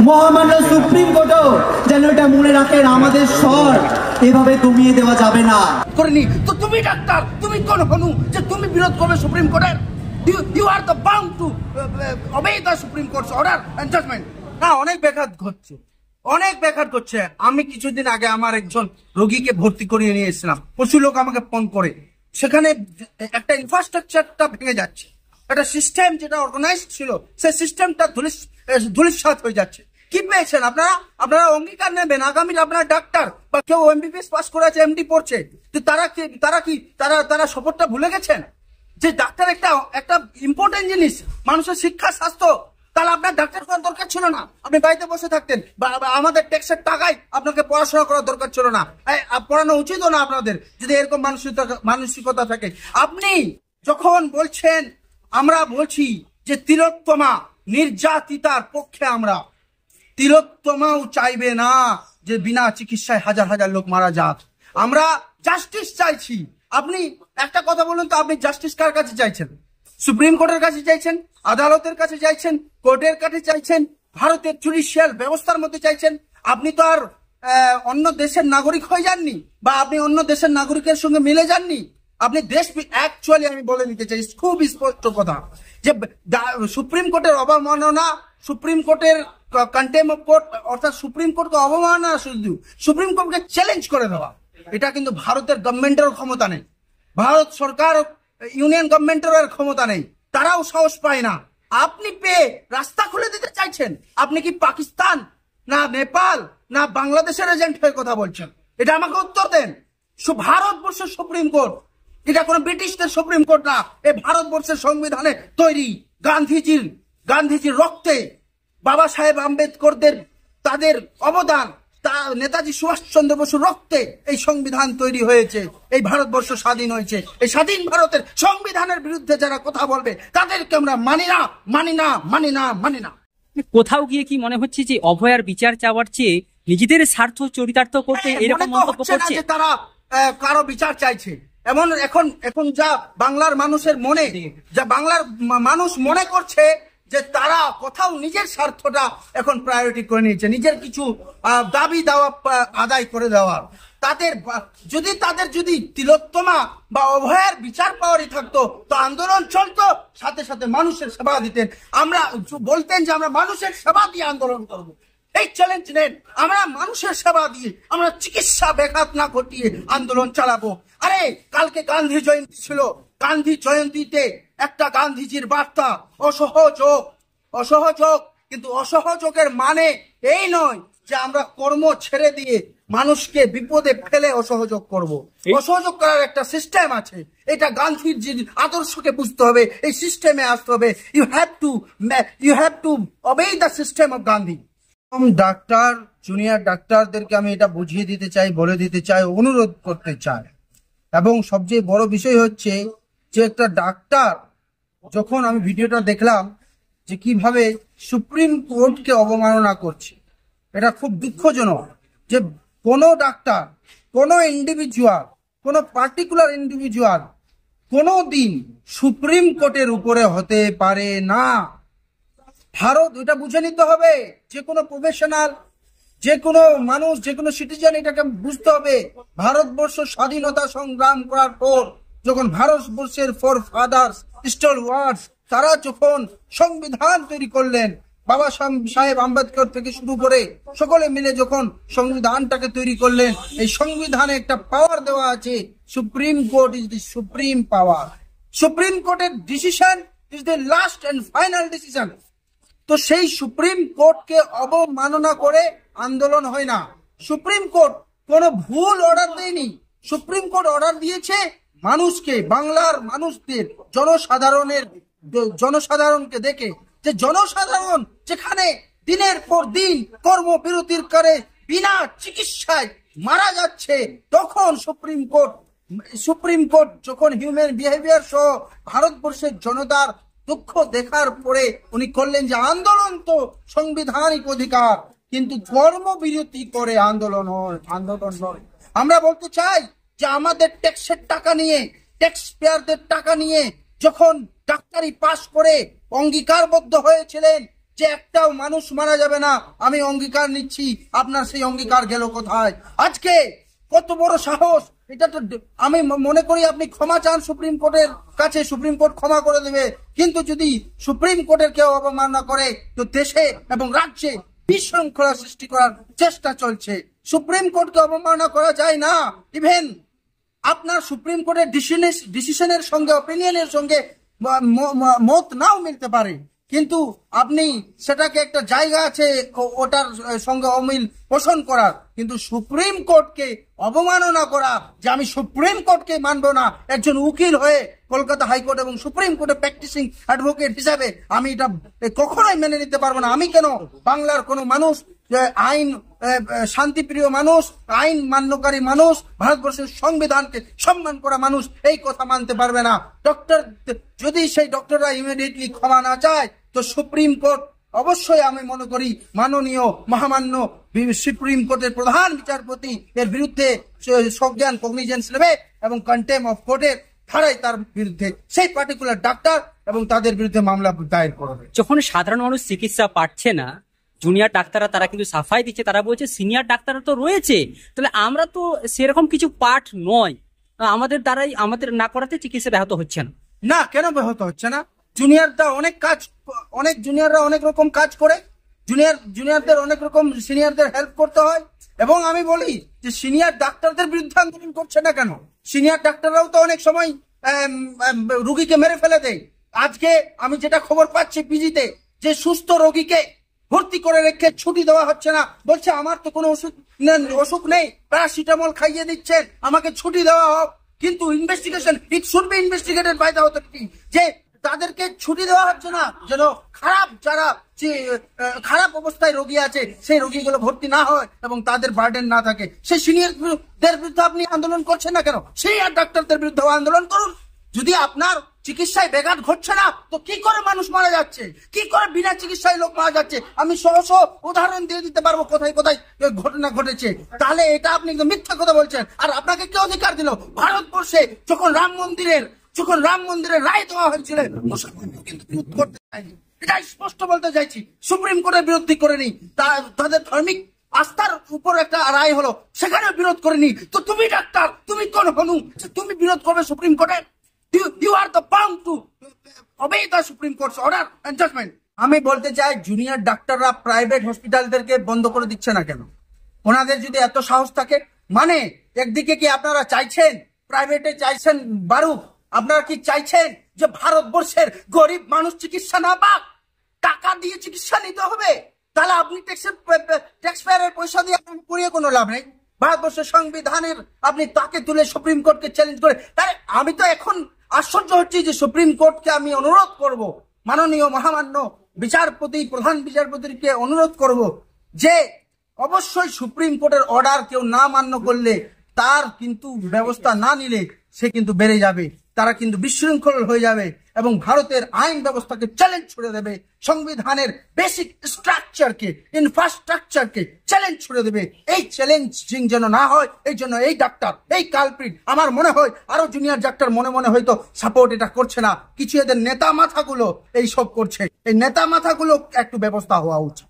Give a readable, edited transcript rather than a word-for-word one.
মহামান্য সুপ্রিম কোর্টও যেন এটা মনে রাখেন, আমাদের স্বর এভাবে দমিয়ে দেওয়া যাবে না। করেনি তো তুমি ডাক্তার, তুমি কোন হনু যে তুমি বিরোধ করবে সুপ্রিম কোর্টের? You are the bound to obey the Supreme Court's order and judgment. না, অনেক ব্যাঘাত ঘটছে। আমি কিছুদিন আগে আমার একজন রোগীকে ভর্তি করিয়ে নিয়ে এসেছিলাম। প্রচুর লোক আমাকে ফোন করে, সেখানে একটা ইনফ্রাস্ট্রাকচারটা ভেঙে যাচ্ছে, একটা সিস্টেম যেটা অর্গানাইজড ছিল সেই সিস্টেমটা ধূলিসাৎ হয়ে যাচ্ছে। কি পেয়েছেন আপনারা অঙ্গীকার নেবেন আগামী আপনারা ডাক্তার বা কেউ এমবিবিএস পাস করে আছে, এমডি পড়ছে, তো তারা শপথটা ভুলে গেছেন যে ডাক্তার একটা ইম্পর্টেন্ট জিনিস, মানুষের শিক্ষা স্বাস্থ্য। তাহলে আপনার ডাক্তার করার দরকার ছিল না, আপনি বাড়িতে বসে থাকতেন, বা আমাদের ট্যাক্সের টাকায় আপনাকে পড়াশোনা করার দরকার ছিল না, পড়ানো উচিতও না আপনাদের যদি এরকম মানসিকতা থাকে। আপনি যখন বলছেন, আমরা বলছি যে তিলোত্তমা নির্যাতিতার পক্ষে, আমরা তিলোত্তমাও চাইবে না যে বিনা চিকিৎসায় হাজার হাজার লোক মারা যাক। আমরা জাস্টিস চাইছি। আপনি একটা কথা বলুন তো, আপনি জাস্টিস কার কাছে চাইছেন? সুপ্রিম কোর্টের কাছে চাইছেন, আদালতের কাছে চাইছেন, কোর্টের কাছে চাইছেন, ভারতের জুডিশিয়াল ব্যবস্থার মধ্যে চাইছেন? আপনি তো আর অন্য দেশের নাগরিক হয়ে যাননি, বা আপনি অন্য দেশের নাগরিকের সঙ্গে মিলে যাননি। আপনি অ্যাকচুয়ালি আমি বলে নিতে চাই খুব স্পষ্ট কথা, যে সুপ্রিম কোর্টের অবমাননা, সুপ্রিম কোর্টের কন্টেম্প অফ কোর্ট, অর্থাৎ সুপ্রিম কোর্টকে অবমাননা, শুধু সুপ্রিম কোর্টকে চ্যালেঞ্জ করে দেওয়া, এটা কিন্তু ভারতের গভর্নমেন্টের ক্ষমতা নেই, ভারত সরকার ইউনিয়ন গভর্নমেন্টের ক্ষমতা নেই, তারাও সাহস পায় না। আপনি পেয়ে রাস্তা খুলে দিতে চাইছেন। আপনি কি পাকিস্তান না নেপাল না বাংলাদেশের এজেন্ট হয়ে কথা বলছেন? এটা আমাকে উত্তর দেন। ভারতবর্ষের সুপ্রিম কোর্ট, এটা কোন ব্রিটিশদের সুপ্রিম কোর্ট না, এই ভারতবর্ষের সংবিধানে তৈরি, গান্ধীজির রক্তে, বাবা সাহেব আম্বেদকরদের তাদের অবদান, নেতাজি সুভাষচন্দ্র বসুর রক্তে এই সংবিধান তৈরি হয়েছে, এই ভারতবর্ষ স্বাধীন হয়েছে। এই স্বাধীন ভারতের সংবিধানের বিরুদ্ধে যারা কথা বলবে তাদেরকে আমরা মানি না। কোথাও গিয়ে কি মনে হচ্ছে যে অভয়ার বিচার চাওয়ার চেয়ে নিজেদের স্বার্থ চরিতার্থ করতে এরকম মন্তব্য করছে? তারা কারো বিচার চাইছে এমন এখন যা বাংলার মানুষের মনে, যা বাংলার মানুষ মনে করছে যে তারা কোথাও নিজের স্বার্থটা এখন প্রায়োরিটি করে নিয়েছে, নিজের কিছু দাবি দাওয়া আদায় করে দেওয়ার। তাদের যদি তিলোত্তমা বা অভয়ের বিচার পাওয়ারই থাকতো তো আন্দোলন চলতো, সাথে সাথে মানুষের সেবা দিতেন। আমরা বলতেন যে আমরা মানুষের সেবা দিয়ে আন্দোলন করব। এই চ্যালেঞ্জ নেন, আমরা মানুষের সেবা দিয়ে, আমরা চিকিৎসা ব্যাঘাত না ঘটিয়ে আন্দোলন চালাবো। আরে কালকে গান্ধী জয়ন্তী ছিল, গান্ধী জয়ন্তীতে একটা গান্ধীজির বার্তা, অসহযোগ। কিন্তু অসহযোগের মানে এই নয় যে আমরা কর্ম ছেড়ে দিয়ে মানুষকে বিপদে ফেলে অসহযোগ করব। অসহযোগ করার একটা সিস্টেম আছে, এটা গান্ধীজির আদর্শকে বুঝতে হবে, এই সিস্টেমে আসতে হবে। You have to obey the system of Gandhi. Doctor, junior ডাক্তারদেরকে আমি এটা বুঝিয়ে দিতে চাই, বলে দিতে চাই, অনুরোধ করতে চাই। এবং সবচেয়ে বড় বিষয় হচ্ছে যে একটা ডাক্তার, যখন আমি ভিডিওটা দেখলাম যে কিভাবে সুপ্রিম কোর্টকে অবমাননা করছে, এটা খুব দুঃখজনক যে কোনো ডাক্তার, কোনো ইন্ডিভিজুয়াল, কোনো পার্টিকুলার ইন্ডিভিজুয়াল কোনো দিন সুপ্রিম কোর্টের উপরে হতে পারে না। ভারত এটা বুঝে নিতে হবে, যে কোনো প্রফেশনাল, যে কোনো মানুষ, যে কোনো সিটিজেন এটাকে বুঝতে হবে। ভারতবর্ষ স্বাধীনতা সংগ্রাম করার পর যখন ভারতবর্ষের ফর ফাদার্স স্টলওয়ার্ডস তারা যখন সংবিধান তৈরি করলেন, বাবা সাহেব আম্বেদকর থেকে শুরু করে সকলে মিলে যখন সংবিধানটাকে তৈরি করলেন, এই সংবিধানে একটা পাওয়ার দেওয়া আছে, supreme court is the supreme power. Supreme কোর্টের decision is the last and final decision. তো সেই সুপ্রিম কোর্টকে অবমাননা করে আন্দোলন হয় না। সুপ্রিম কোর্ট কোনো ভুল অর্ডার দেয়নি, সুপ্রিম কোর্ট অর্ডার দিয়েছে মানুষকে, বাংলার মানুষদের, জনসাধারণকে দেখে, যে জনসাধারণ যেখানে দিনের পর দিন কর্মবিরতির করে বিনা চিকিৎসায় মারা যাচ্ছে, তখন সুপ্রিম কোর্ট যখন হিউম্যান বিহেভিয়ার সহ ভারতবর্ষের জনতার দুঃখ দেখার পরে উনি করলেন যে আন্দোলন তো সাংবিধানিক অধিকার, কিন্তু কর্মবিরতি করে আন্দোলন নয়। আমরা বলতে চাই যে আমাদের ট্যাক্সের টাকা নিয়ে, ট্যাক্স পেয়ারদের টাকা নিয়ে যখন ডাক্তারি পাশ করে অঙ্গীকারবদ্ধ হয়েছিলেন যে একটাও মানুষ মারা যাবে না, আমি অঙ্গীকার নিচ্ছি। আপনার সেই অঙ্গীকার গেল কোথায়? আজকে কত বড় সাহস! এটা তো আমি মনে করি আপনি ক্ষমা চান সুপ্রিম কোর্টের কাছে, সুপ্রিম কোর্ট ক্ষমা করে দেবে। কিন্তু যদি সুপ্রিম কোর্টের কেউ অবমাননা করে, তো দেশে এবং রাজ্যে বিশৃঙ্খলা সৃষ্টি করার চেষ্টা চলছে। সুপ্রিম কোর্টকে অবমাননা করা যায় না। ইভেন আপনার সুপ্রিম কোর্টের ডিসিশনের সঙ্গে, অপিনিয়নের সঙ্গে মত নাও মিলতে পারে, কিন্তু আপনি সেটাকে একটা জায়গা আছে ওটার সঙ্গে অমিল পোষণ করার। কিন্তু সুপ্রিম কোর্টকে অবমাননা করা, যে আমি সুপ্রিম কোর্টকে মানবো না, একজন উকিল হয়ে কলকাতা হাইকোর্ট এবং সুপ্রিম কোর্টে প্র্যাকটিসিং অ্যাডভোকেট হিসাবে আমি এটা কখনোই মেনে নিতে পারবো না। আমি কেন, বাংলার কোনো মানুষ, আইন শান্তিপ্রিয় মানুষ, আইন মান্যকারী মানুষ, ভারতবর্ষের সংবিধানকে সম্মান করা মানুষ এই কথা মানতে পারবে না? ডক্টর, যদি সেই ডক্টররা ইমিডিয়েটলি ক্ষমা না চায়, তো সুপ্রিম কোর্ট অবশ্যই, আমি মনে করি, মাননীয় মহামান্য সুপ্রিম কোর্টের প্রধান বিচারপতি এর বিরুদ্ধে সজ্ঞান কগনিজেন্স নেবে এবং কন্টেম অফ কোর্টের ধারায় তার বিরুদ্ধে, সেই পার্টিকুলার ডাক্তার এবং তাদের বিরুদ্ধে মামলা দায়ের করবে। যখন সাধারণ মানুষ চিকিৎসা পাচ্ছে না, জুনিয়র ডাক্তাররা তারা কিন্তু সাফাই দিচ্ছে, তারা বলছে সিনিয়র ডাক্তাররা তো রয়েছে, তাহলে আমরা তো সেরকম কিছু পার্ট নয়, আমাদের দ্বারাই, আমাদের না করাতে চিকিৎসা ব্যাহত হচ্ছে না। না, কেন ব্যাহত হচ্ছে না? জুনিয়ররা অনেক কাজ, অনেক জুনিয়ররা অনেক রকম কাজ করে, জুনিয়রদের অনেক রকম সিনিয়রদের হেল্প করতে হয়। এবং আমি বলি যে সিনিয়র ডাক্তারদের বিরুদ্ধে আন্দোলন করছে না কেন? সিনিয়র ডাক্তাররাও তো অনেক সময় রুগীকে মেরে ফেলে দেয়। আজকে আমি যেটা খবর পাচ্ছি, পিজিতে যে সুস্থ রোগীকে ভর্তি করে রেখে ছুটি দেওয়া হচ্ছে না, বলছে আমার তো কোনো অসুখ নেই, প্যারাসিটামল খাইয়ে দিচ্ছেন, আমাকে ছুটি দেওয়া হোক। কিন্তু investigation, it should be investigated by the authority, যে তাদেরকে ছুটি দেওয়া হচ্ছে না, যেন যারা খারাপ অবস্থায় রোগী আছে সেই রোগীগুলো ভর্তি না হয় এবং তাদের বার্ডেন না থাকে। সেই সিনিয়রদের বিরুদ্ধে আপনি আন্দোলন করছেন না কেন? সেই আর ডাক্তারদের বিরুদ্ধে আন্দোলন করুন। যদি আপনার চিকিৎসায় ব্যাঘাত ঘটছে না, তো কি করে মানুষ মারা যাচ্ছে, কি করে বিনা চিকিৎসায় লোক মারা যাচ্ছে? আমি সহ উদাহরণ দিয়ে দিতে পারবো কোথায় কোথায় ঘটনা ঘটেছে। তাহলে এটা আপনি মিথ্যা কথা বলছেন। আর আপনাকে কে অধিকার দিল? ভারতবর্ষে যখন রাম মন্দিরের রায় দেওয়া হয়েছিল, মুসলমানরা কিন্তু বিরোধ করতে চায়নি। এটা স্পষ্ট বলতে চাইছি, সুপ্রিম কোর্টের বিরোধী করেনি, তাদের ধার্মিক আস্থার উপর একটা রায় হলো, সেখানে বিরোধ করেনি। তো তুমি ডাক্তার, তুমি কোন হনু যে তুমি বিরোধ করবে সুপ্রিম কোর্টের? You are the bound to obey the Supreme Court's order and judgment. আমি বলতে চাই, জুনিয়র ডাক্তাররা প্রাইভেট হসপিটালদেরকে বন্ধ করে দিচ্ছে না কেন? ওনাদের যদি এত সাহস থাকে, মানে একদিকে কি আপনারা চাইছেন প্রাইভেটে চাইছেন বাড়ুক? আপনারা কি চাইছেন যে ভারতবর্ষের গরিব মানুষ চিকিৎসা না পাক? টাকা দিয়ে চিকিৎসা নিতে হবে? তাহলে আপনি ট্যাক্স পেয়ারের পয়সা দিয়ে আপনাকে করিয়ে কোনো লাভ নেই। ভারতবর্ষের সংবিধানের আপনি তাকে তুলে সুপ্রিম কোর্টকে চ্যালেঞ্জ করে, তাহলে আমি তো এখন আশ্চর্য হচ্ছি যে সুপ্রিম কোর্টকে আমি অনুরোধ করব, মাননীয় মহামান্য বিচারপতি, প্রধান বিচারপতিকে অনুরোধ করব যে অবশ্যই সুপ্রিম কোর্টের অর্ডার কেউ না মান্য করলে, তার কিন্তু ব্যবস্থা না নিলে সে কিন্তু বেড়ে যাবে, তারা কিন্তু বিশৃঙ্খল হয়ে যাবে এবং ভারতের আইন ব্যবস্থাকে চ্যালেঞ্জ ছুড়ে দেবে, সংবিধানের বেসিক স্ট্রাকচারকে, ইনফ্রাস্ট্রাকচারকে চ্যালেঞ্জ ছুড়ে দেবে। এই চ্যালেঞ্জিং যেন না হয়, এই জন্য এই ডাক্তার, এই কালপ্রিট, আমার মনে হয় আরো জুনিয়র ডাক্তার মনে হয়তো সাপোর্ট এটা করছে না, কিছু এদের নেতা মাথাগুলো এই সব করছে। এই নেতা মাথাগুলো একটু ব্যবস্থা হওয়া উচিত।